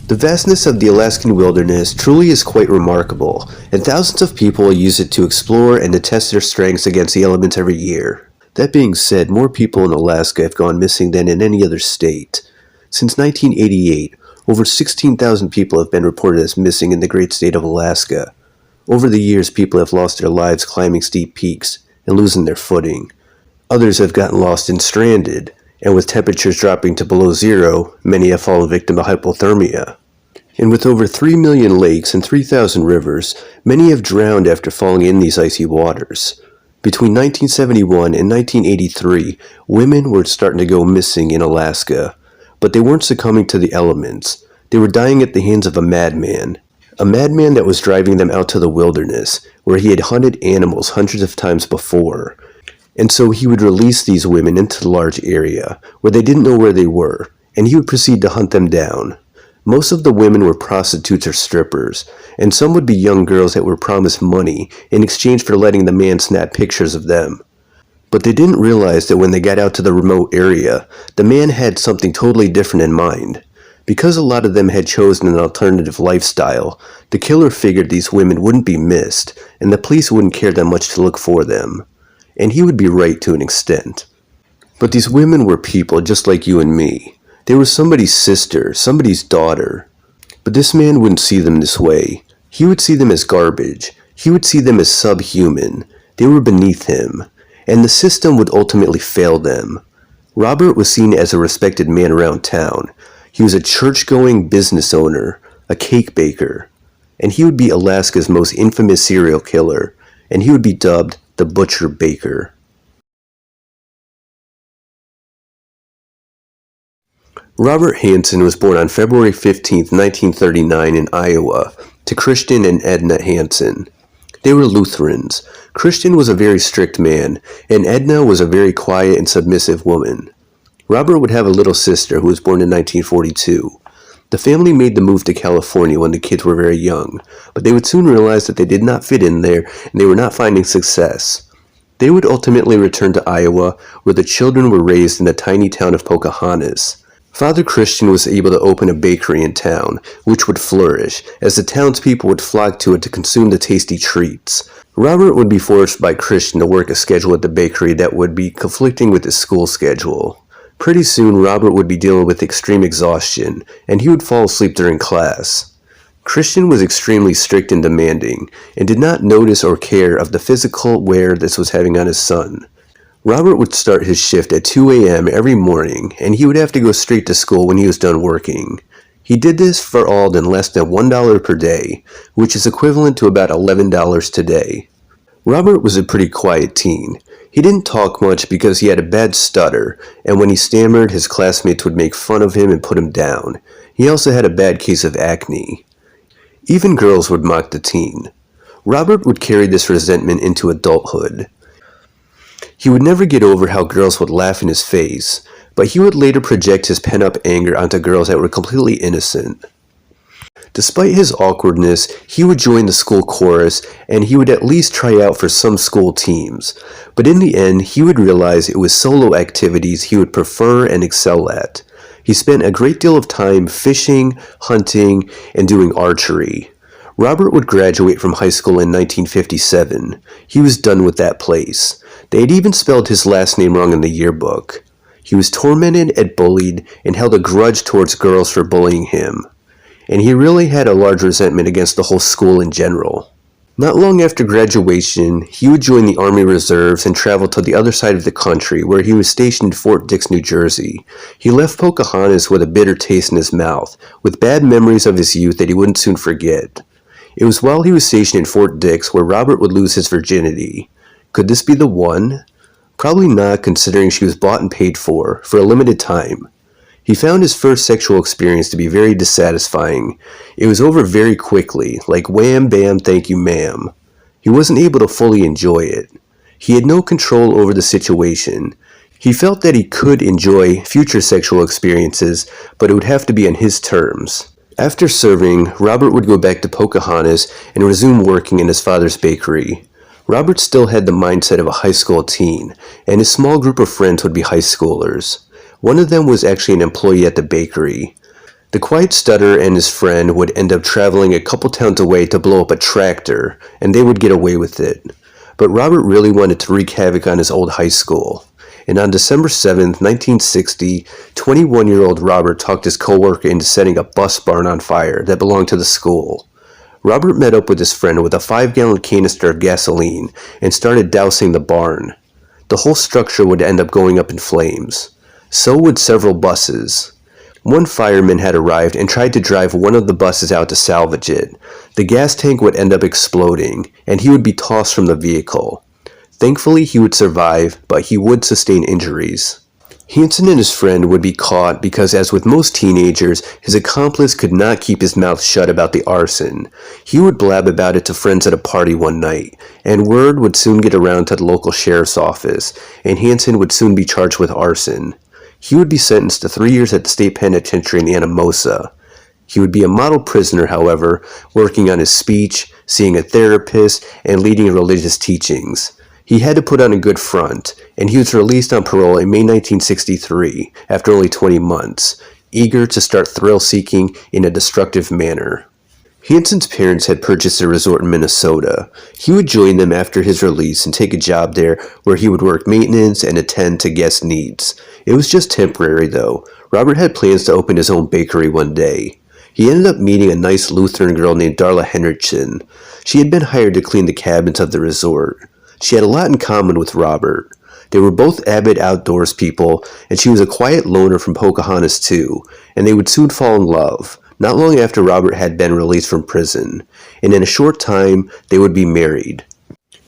The vastness of the Alaskan wilderness truly is quite remarkable, and thousands of people use it to explore and to test their strengths against the elements every year. That being said, more people in Alaska have gone missing than in any other state. Since 1988, over 16,000 people have been reported as missing in the great state of Alaska. Over the years, people have lost their lives climbing steep peaks and losing their footing. Others have gotten lost and stranded, and with temperatures dropping to below zero, many have fallen victim to hypothermia. And with over 3 million lakes and 3,000 rivers, many have drowned after falling in these icy waters. Between 1971 and 1983, women were starting to go missing in Alaska, but they weren't succumbing to the elements. They were dying at the hands of a madman that was driving them out to the wilderness, where he had hunted animals hundreds of times before. And so he would release these women into the large area, where they didn't know where they were, and he would proceed to hunt them down. Most of the women were prostitutes or strippers, and some would be young girls that were promised money in exchange for letting the man snap pictures of them. But they didn't realize that when they got out to the remote area, the man had something totally different in mind. Because a lot of them had chosen an alternative lifestyle, the killer figured these women wouldn't be missed, and the police wouldn't care that much to look for them. And he would be right to an extent. But these women were people just like you and me. They were somebody's sister, somebody's daughter. But this man wouldn't see them this way. He would see them as garbage. He would see them as subhuman. They were beneath him. And the system would ultimately fail them. Robert was seen as a respected man around town. He was a church-going business owner, a cake baker. And he would be Alaska's most infamous serial killer. And he would be dubbed the Butcher Baker. Robert Hansen was born on February 15, 1939 in Iowa, to Christian and Edna Hansen. They were Lutherans. Christian was a very strict man, and Edna was a very quiet and submissive woman. Robert would have a little sister who was born in 1942. The family made the move to California when the kids were very young, but they would soon realize that they did not fit in there and they were not finding success. They would ultimately return to Iowa, where the children were raised in the tiny town of Pocahontas. Father Christian was able to open a bakery in town, which would flourish, as the townspeople would flock to it to consume the tasty treats. Robert would be forced by Christian to work a schedule at the bakery that would be conflicting with his school schedule. Pretty soon, Robert would be dealing with extreme exhaustion, and he would fall asleep during class. Christian was extremely strict and demanding, and did not notice or care of the physical wear this was having on his son. Robert would start his shift at 2 a.m. every morning, and he would have to go straight to school when he was done working. He did this for all than less than $1 per day, which is equivalent to about $11 today. Robert was a pretty quiet teen. He didn't talk much because he had a bad stutter, and when he stammered, his classmates would make fun of him and put him down. He also had a bad case of acne. Even girls would mock the teen. Robert would carry this resentment into adulthood. He would never get over how girls would laugh in his face, but he would later project his pent-up anger onto girls that were completely innocent. Despite his awkwardness, he would join the school chorus, and he would at least try out for some school teams. But in the end, he would realize it was solo activities he would prefer and excel at. He spent a great deal of time fishing, hunting, and doing archery. Robert would graduate from high school in 1957. He was done with that place. They had even spelled his last name wrong in the yearbook. He was tormented and bullied and held a grudge towards girls for bullying him. And he really had a large resentment against the whole school in general. Not long after graduation, he would join the Army Reserves and travel to the other side of the country, where he was stationed in Fort Dix, New Jersey. He left Pocahontas with a bitter taste in his mouth, with bad memories of his youth that he wouldn't soon forget. It was while he was stationed in Fort Dix where Robert would lose his virginity. Could this be the one? Probably not, considering she was bought and paid for a limited time. He found his first sexual experience to be very dissatisfying. It was over very quickly, like wham bam thank you ma'am. He wasn't able to fully enjoy it. He had no control over the situation. He felt that he could enjoy future sexual experiences, but it would have to be on his terms. After serving, Robert would go back to Pocahontas and resume working in his father's bakery. Robert still had the mindset of a high school teen, and his small group of friends would be high schoolers. One of them was actually an employee at the bakery. The quiet stutter and his friend would end up traveling a couple towns away to blow up a tractor, and they would get away with it. But Robert really wanted to wreak havoc on his old high school. And on December 7th, 1960, 21-year-old Robert talked his coworker into setting a bus barn on fire that belonged to the school. Robert met up with his friend with a 5-gallon canister of gasoline and started dousing the barn. The whole structure would end up going up in flames. So would several buses. One fireman had arrived and tried to drive one of the buses out to salvage it. The gas tank would end up exploding, and he would be tossed from the vehicle. Thankfully, he would survive, but he would sustain injuries. Hansen and his friend would be caught because, as with most teenagers, his accomplice could not keep his mouth shut about the arson. He would blab about it to friends at a party one night, and word would soon get around to the local sheriff's office, and Hansen would soon be charged with arson. He would be sentenced to 3 years at the state penitentiary in Anamosa. He would be a model prisoner, however, working on his speech, seeing a therapist, and leading religious teachings. He had to put on a good front, and he was released on parole in May 1963, after only 20 months, eager to start thrill-seeking in a destructive manner. Hansen's parents had purchased a resort in Minnesota. He would join them after his release and take a job there where he would work maintenance and attend to guest needs. It was just temporary, though. Robert had plans to open his own bakery one day. He ended up meeting a nice Lutheran girl named Darla Henriksen. She had been hired to clean the cabins of the resort. She had a lot in common with Robert. They were both avid outdoors people, and she was a quiet loner from Pocahontas too, and they would soon fall in love. Not long after Robert had been released from prison, and in a short time, they would be married.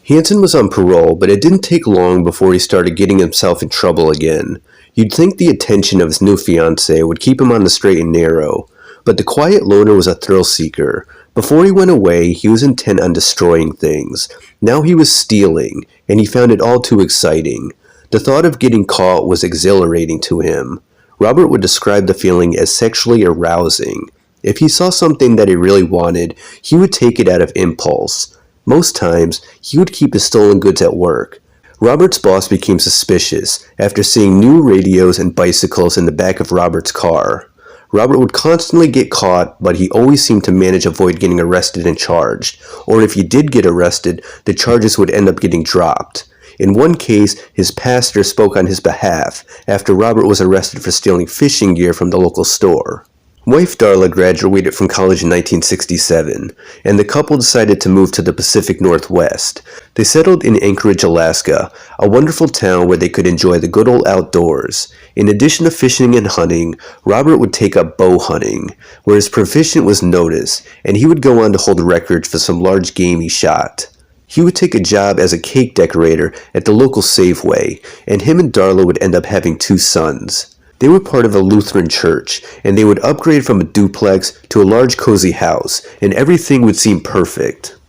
Hansen was on parole, but it didn't take long before he started getting himself in trouble again. You'd think the attention of his new fiancée would keep him on the straight and narrow, but the quiet loner was a thrill seeker. Before he went away, he was intent on destroying things. Now he was stealing, and he found it all too exciting. The thought of getting caught was exhilarating to him. Robert would describe the feeling as sexually arousing. If he saw something that he really wanted, he would take it out of impulse. Most times, he would keep his stolen goods at work. Robert's boss became suspicious after seeing new radios and bicycles in the back of Robert's car. Robert would constantly get caught, but he always seemed to manage to avoid getting arrested and charged. Or if he did get arrested, the charges would end up getting dropped. In one case, his pastor spoke on his behalf after Robert was arrested for stealing fishing gear from the local store. Wife Darla graduated from college in 1967, and the couple decided to move to the Pacific Northwest. They settled in Anchorage, Alaska, a wonderful town where they could enjoy the good old outdoors. In addition to fishing and hunting, Robert would take up bow hunting, where his proficiency was noticed, and he would go on to hold records for some large game he shot. He would take a job as a cake decorator at the local Safeway, and him and Darla would end up having 2 sons. They were part of a Lutheran church, and they would upgrade from a duplex to a large cozy house, and everything would seem perfect.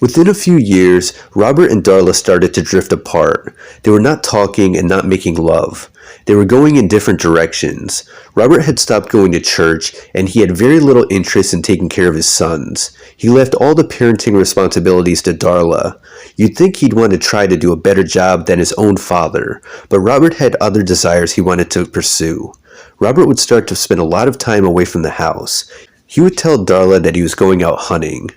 Within a few years, Robert and Darla started to drift apart. They were not talking and not making love. They were going in different directions. Robert had stopped going to church, and he had very little interest in taking care of his sons. He left all the parenting responsibilities to Darla. You'd think he'd want to try to do a better job than his own father, but Robert had other desires he wanted to pursue. Robert would start to spend a lot of time away from the house. He would tell Darla that he was going out hunting.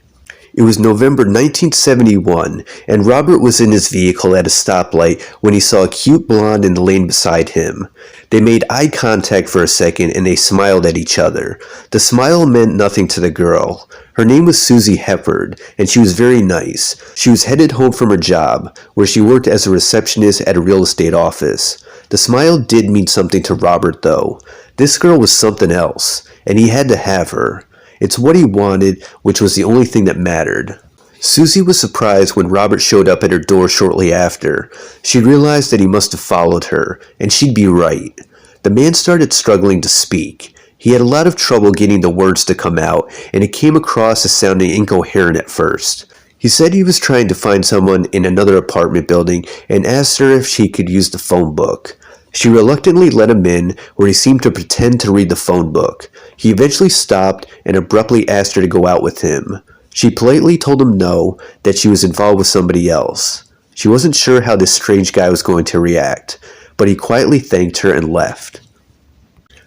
It was November 1971, and Robert was in his vehicle at a stoplight when he saw a cute blonde in the lane beside him. They made eye contact for a second, and they smiled at each other. The smile meant nothing to the girl. Her name was Susie Heppard, and she was very nice. She was headed home from her job, where she worked as a receptionist at a real estate office. The smile did mean something to Robert, though. This girl was something else, and he had to have her. It's what he wanted, which was the only thing that mattered. Susie was surprised when Robert showed up at her door shortly after. She realized that he must have followed her, and she'd be right. The man started struggling to speak. He had a lot of trouble getting the words to come out, and it came across as sounding incoherent at first. He said he was trying to find someone in another apartment building and asked her if she could use the phone book. She reluctantly let him in, where he seemed to pretend to read the phone book. He eventually stopped and abruptly asked her to go out with him. She politely told him no, that she was involved with somebody else. She wasn't sure how this strange guy was going to react, but he quietly thanked her and left.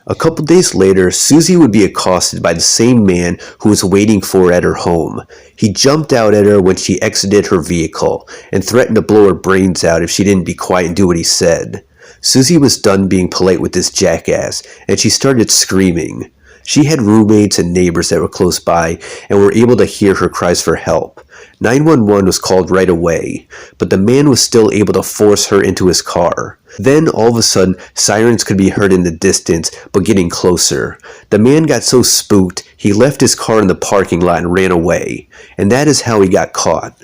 A couple days later, Susie would be accosted by the same man who was waiting for her at her home. He jumped out at her when she exited her vehicle and threatened to blow her brains out if she didn't be quiet and do what he said. Susie was done being polite with this jackass, and she started screaming. She had roommates and neighbors that were close by and were able to hear her cries for help. 911 was called right away, but the man was still able to force her into his car. Then, all of a sudden, sirens could be heard in the distance, but getting closer. The man got so spooked, he left his car in the parking lot and ran away, and that is how he got caught.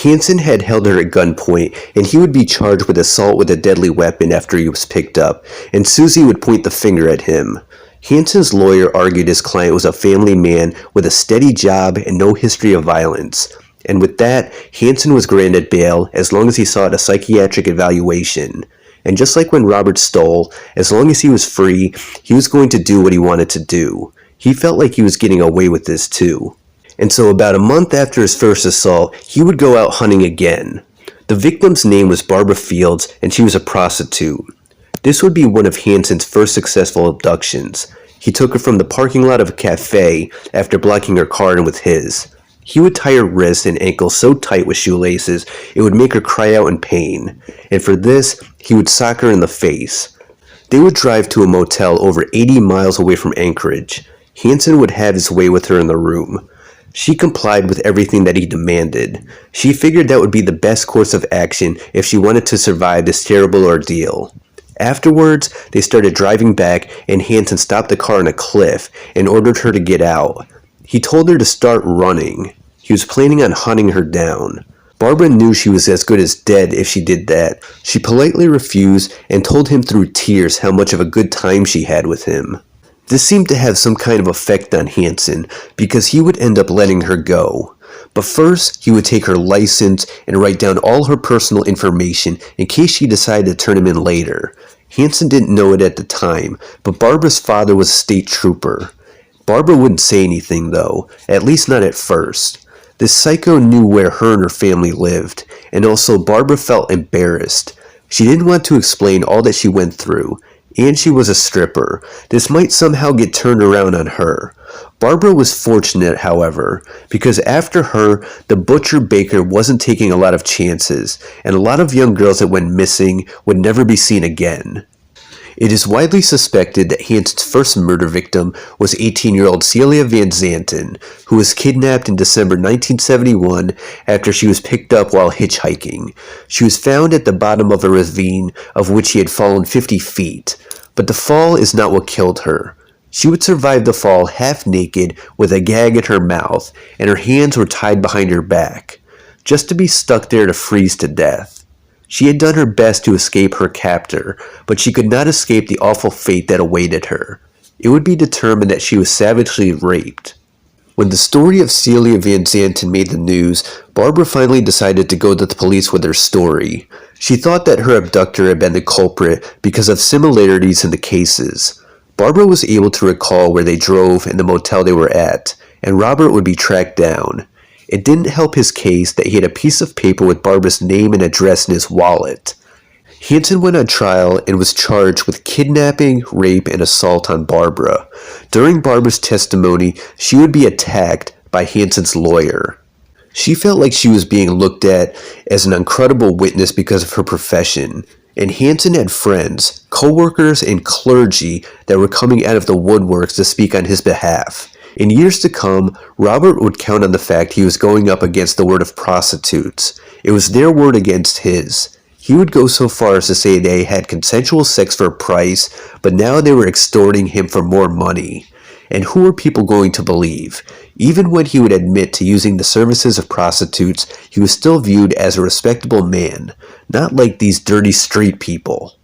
Hansen had held her at gunpoint, and he would be charged with assault with a deadly weapon after he was picked up, and Susie would point the finger at him. Hansen's lawyer argued his client was a family man with a steady job and no history of violence. And with that, Hansen was granted bail as long as he sought a psychiatric evaluation. And just like when Robert stole, as long as he was free, he was going to do what he wanted to do. He felt like he was getting away with this too. And so about a month after his first assault, he would go out hunting again. The victim's name was Barbara Fields, and she was a prostitute. This would be one of Hansen's first successful abductions. He took her from the parking lot of a cafe after blocking her car in with his. He would tie her wrists and ankles so tight with shoelaces it would make her cry out in pain, and for this, he would sock her in the face. They would drive to a motel over 80 miles away from Anchorage. Hansen would have his way with her in the room. She complied with everything that he demanded. She figured that would be the best course of action if she wanted to survive this terrible ordeal. Afterwards, they started driving back, and Hansen stopped the car on a cliff and ordered her to get out. He told her to start running. He was planning on hunting her down. Barbara knew she was as good as dead if she did that. She politely refused and told him through tears how much of a good time she had with him. This seemed to have some kind of effect on Hansen because he would end up letting her go. But first, he would take her license and write down all her personal information in case she decided to turn him in later. Hansen didn't know it at the time, but Barbara's father was a state trooper. Barbara wouldn't say anything though, at least not at first. This psycho knew where her and her family lived, and also Barbara felt embarrassed. She didn't want to explain all that she went through, and she was a stripper. This might somehow get turned around on her. Barbara was fortunate, however, because after her, the butcher baker wasn't taking a lot of chances, and a lot of young girls that went missing would never be seen again. It is widely suspected that Hansen's first murder victim was 18-year-old Celia Van Zanten, who was kidnapped in December 1971 after she was picked up while hitchhiking. She was found at the bottom of a ravine of which she had fallen 50 feet, but the fall is not what killed her. She would survive the fall half naked with a gag at her mouth, and her hands were tied behind her back, just to be stuck there to freeze to death. She had done her best to escape her captor, but she could not escape the awful fate that awaited her. It would be determined that she was savagely raped. When the story of Celia Van Zanten made the news, Barbara finally decided to go to the police with her story. She thought that her abductor had been the culprit because of similarities in the cases. Barbara was able to recall where they drove and the motel they were at, and Robert would be tracked down. It didn't help his case that he had a piece of paper with Barbara's name and address in his wallet. Hansen went on trial and was charged with kidnapping, rape, and assault on Barbara. During Barbara's testimony, she would be attacked by Hansen's lawyer. She felt like she was being looked at as an incredible witness because of her profession, and Hansen had friends, co-workers, and clergy that were coming out of the woodworks to speak on his behalf. In years to come, Robert would count on the fact he was going up against the word of prostitutes. It was their word against his. He would go so far as to say they had consensual sex for a price, but now they were extorting him for more money. And who were people going to believe? Even when he would admit to using the services of prostitutes, he was still viewed as a respectable man, not like these dirty street people.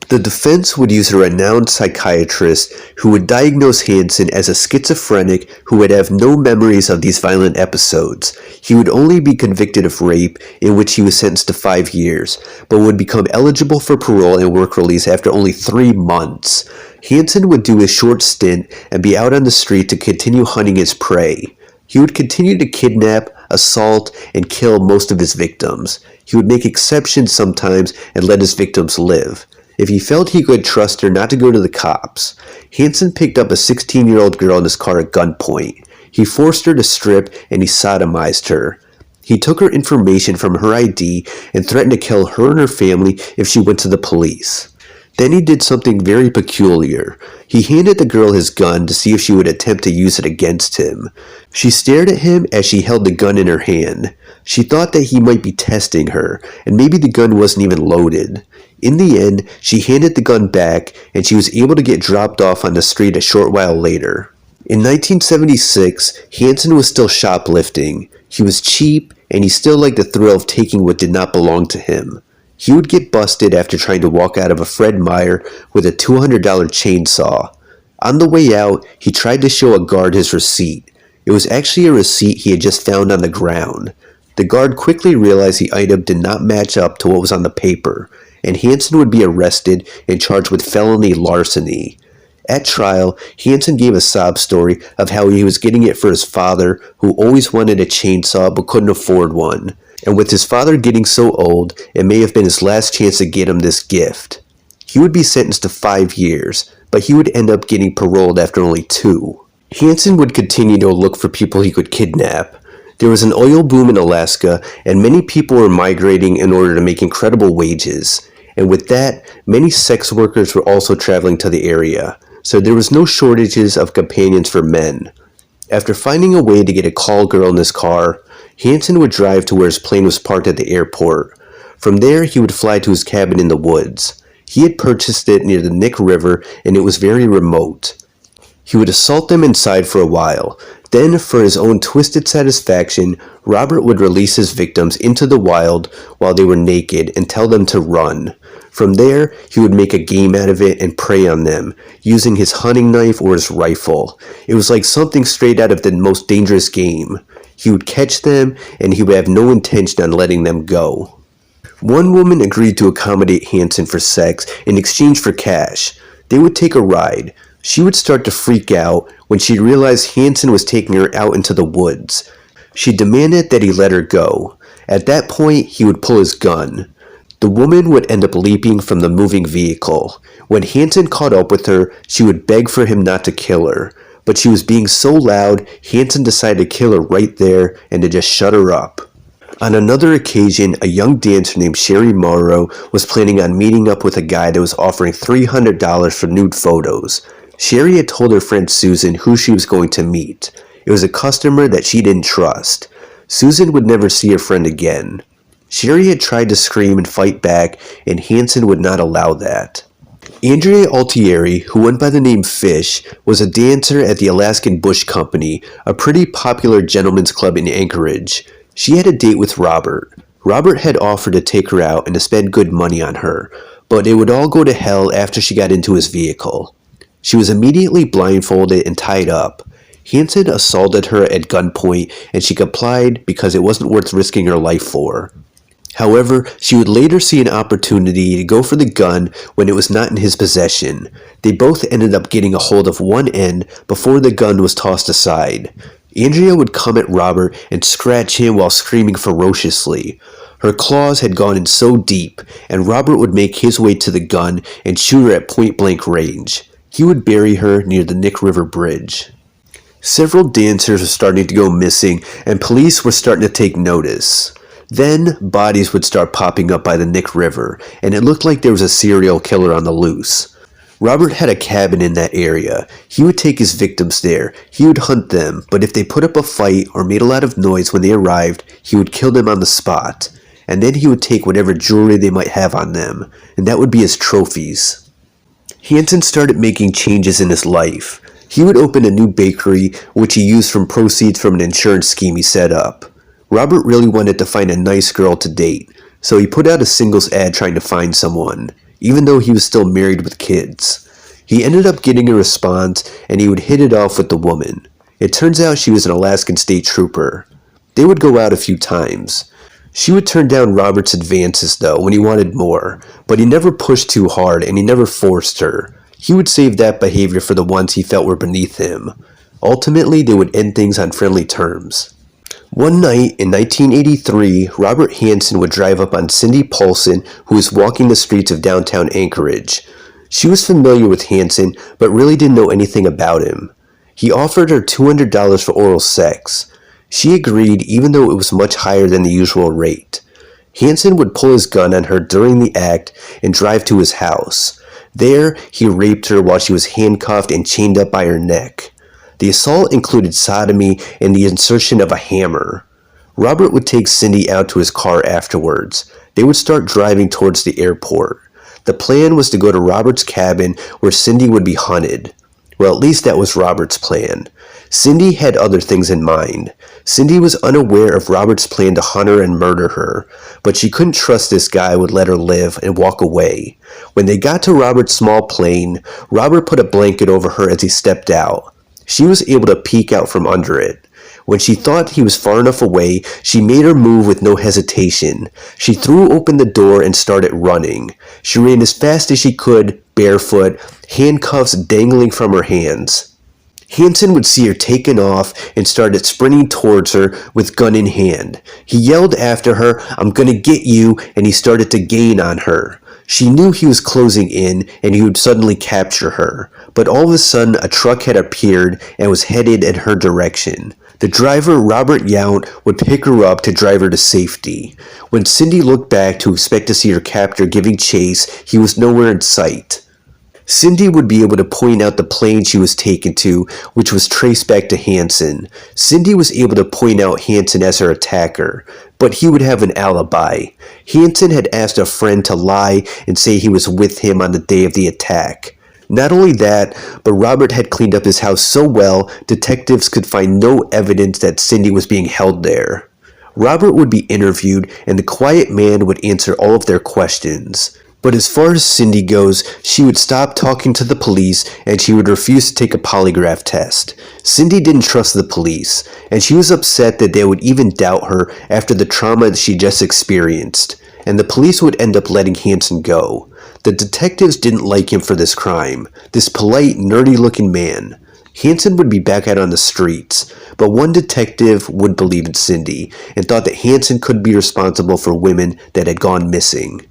The defense would use a renowned psychiatrist who would diagnose Hansen as a schizophrenic who would have no memories of these violent episodes. He would only be convicted of rape, in which he was sentenced to 5 years, but would become eligible for parole and work release after only 3 months. Hansen would do a short stint and be out on the street to continue hunting his prey. He would continue to kidnap, assault, and kill most of his victims. He would make exceptions sometimes and let his victims live. if he felt he could trust her not to go to the cops. Hansen picked up a 16-year-old girl in his car at gunpoint. He forced her to strip and he sodomized her. He took her information from her ID and threatened to kill her and her family if she went to the police. Then he did something very peculiar. He handed the girl his gun to see if she would attempt to use it against him. She stared at him as she held the gun in her hand. She thought that he might be testing her, and maybe the gun wasn't even loaded. In the end, she handed the gun back, and she was able to get dropped off on the street a short while later. In 1976, Hansen was still shoplifting. He was cheap, and he still liked the thrill of taking what did not belong to him. He would get busted after trying to walk out of a Fred Meyer with a $200 chainsaw. On the way out, he tried to show a guard his receipt. It was actually a receipt he had just found on the ground. The guard quickly realized the item did not match up to what was on the paper, and Hansen would be arrested and charged with felony larceny. At trial, Hansen gave a sob story of how he was getting it for his father, who always wanted a chainsaw but couldn't afford one. And with his father getting so old, it may have been his last chance to get him this gift. He would be sentenced to 5 years, but he would end up getting paroled after only 2. Hansen would continue to look for people he could kidnap. There was an oil boom in Alaska, and many people were migrating in order to make incredible wages. And with that, many sex workers were also traveling to the area, so there was no shortages of companions for men. After finding a way to get a call girl in his car, Hansen would drive to where his plane was parked at the airport. From there, he would fly to his cabin in the woods. He had purchased it near the Nick River, and it was very remote. He would assault them inside for a while. Then, for his own twisted satisfaction, Robert would release his victims into the wild while they were naked and tell them to run. From there, he would make a game out of it and prey on them, using his hunting knife or his rifle. It was like something straight out of the most dangerous game. He would catch them, and he would have no intention on letting them go. One woman agreed to accommodate Hansen for sex in exchange for cash. They would take a ride. She would start to freak out when she realized Hansen was taking her out into the woods. She demanded that he let her go. At that point, he would pull his gun. The woman would end up leaping from the moving vehicle. When Hansen caught up with her, she would beg for him not to kill her. But she was being so loud, Hansen decided to kill her right there and to just shut her up. On another occasion, a young dancer named Sherry Morrow was planning on meeting up with a guy that was offering $300 for nude photos. Sherry had told her friend Susan who she was going to meet. It was a customer that she didn't trust. Susan would never see her friend again. Sherry had tried to scream and fight back, and Hansen would not allow that. Andrea Altieri, who went by the name Fish, was a dancer at the Alaskan Bush Company, a pretty popular gentlemen's club in Anchorage. She had a date with Robert. Robert had offered to take her out and to spend good money on her, but it would all go to hell after she got into his vehicle. She was immediately blindfolded and tied up. Hansen assaulted her at gunpoint, and she complied because it wasn't worth risking her life for. However, she would later see an opportunity to go for the gun when it was not in his possession. They both ended up getting a hold of one end before the gun was tossed aside. Andrea would come at Robert and scratch him while screaming ferociously. Her claws had gone in so deep, and Robert would make his way to the gun and shoot her at point-blank range. He would bury her near the Nick River Bridge. Several dancers were starting to go missing, and police were starting to take notice. Then, bodies would start popping up by the Nick River, and it looked like there was a serial killer on the loose. Robert had a cabin in that area. He would take his victims there. He would hunt them, but if they put up a fight or made a lot of noise when they arrived, he would kill them on the spot. And then he would take whatever jewelry they might have on them, and that would be his trophies. Hansen started making changes in his life. He would open a new bakery, which he used from proceeds from an insurance scheme he set up. Robert really wanted to find a nice girl to date, so he put out a singles ad trying to find someone, even though he was still married with kids. He ended up getting a response, and he would hit it off with the woman. It turns out she was an Alaskan state trooper. They would go out a few times. She would turn down Robert's advances, though, when he wanted more, but he never pushed too hard, and he never forced her. He would save that behavior for the ones he felt were beneath him. Ultimately, they would end things on friendly terms. One night in 1983, Robert Hansen would drive up on Cindy Paulson, who was walking the streets of downtown Anchorage. She was familiar with Hansen, but really didn't know anything about him. He offered her $200 for oral sex. She agreed, even though it was much higher than the usual rate. Hansen would pull his gun on her during the act and drive to his house. There, he raped her while she was handcuffed and chained up by her neck. The assault included sodomy and the insertion of a hammer. Robert would take Cindy out to his car afterwards. They would start driving towards the airport. The plan was to go to Robert's cabin where Cindy would be hunted. Well, at least that was Robert's plan. Cindy had other things in mind. Cindy was unaware of Robert's plan to hunt her and murder her, but she couldn't trust this guy would let her live and walk away. When they got to Robert's small plane, Robert put a blanket over her as he stepped out. She was able to peek out from under it. When she thought he was far enough away, she made her move with no hesitation. She threw open the door and started running. She ran as fast as she could, barefoot, handcuffs dangling from her hands. Hansen would see her taken off and started sprinting towards her with gun in hand. He yelled after her, "I'm gonna get you," and he started to gain on her. She knew he was closing in and he would suddenly capture her, but all of a sudden a truck had appeared and was headed in her direction. The driver, Robert Yount, would pick her up to drive her to safety. When Cindy looked back to expect to see her captor giving chase, he was nowhere in sight. Cindy would be able to point out the plane she was taken to, which was traced back to Hansen. Cindy was able to point out Hansen as her attacker, but he would have an alibi. Hansen had asked a friend to lie and say he was with him on the day of the attack. Not only that, but Robert had cleaned up his house so well, detectives could find no evidence that Cindy was being held there. Robert would be interviewed, and the quiet man would answer all of their questions. But as far as Cindy goes, she would stop talking to the police and she would refuse to take a polygraph test. Cindy didn't trust the police, and she was upset that they would even doubt her after the trauma she just experienced. And the police would end up letting Hansen go. The detectives didn't like him for this crime, this polite, nerdy-looking man. Hansen would be back out on the streets, but one detective would believe in Cindy and thought that Hansen could be responsible for women that had gone missing.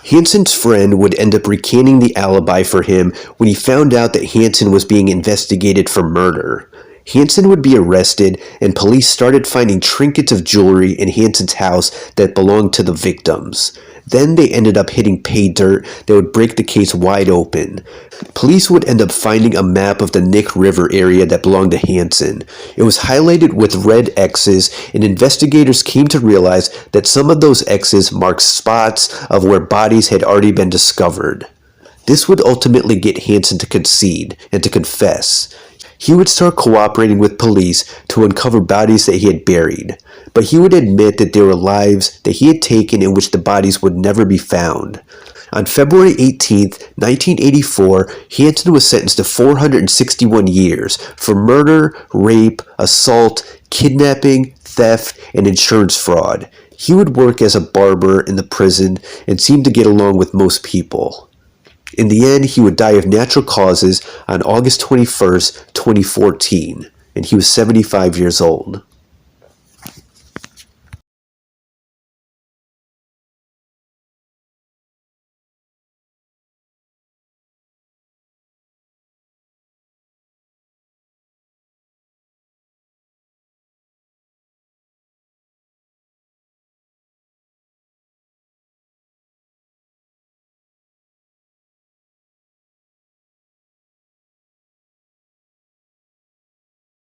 Hansen's friend would end up recanting the alibi for him when he found out that Hansen was being investigated for murder. Hansen would be arrested, and police started finding trinkets of jewelry in Hansen's house that belonged to the victims. Then they ended up hitting pay dirt that would break the case wide open. Police would end up finding a map of the Nick River area that belonged to Hansen. It was highlighted with red X's, and investigators came to realize that some of those X's marked spots of where bodies had already been discovered. This would ultimately get Hansen to concede and to confess. He would start cooperating with police to uncover bodies that he had buried, but he would admit that there were lives that he had taken in which the bodies would never be found. On February 18, 1984, Hansen was sentenced to 461 years for murder, rape, assault, kidnapping, theft, and insurance fraud. He would work as a barber in the prison and seemed to get along with most people. In the end, he would die of natural causes on August 21st, 2014, and he was 75 years old.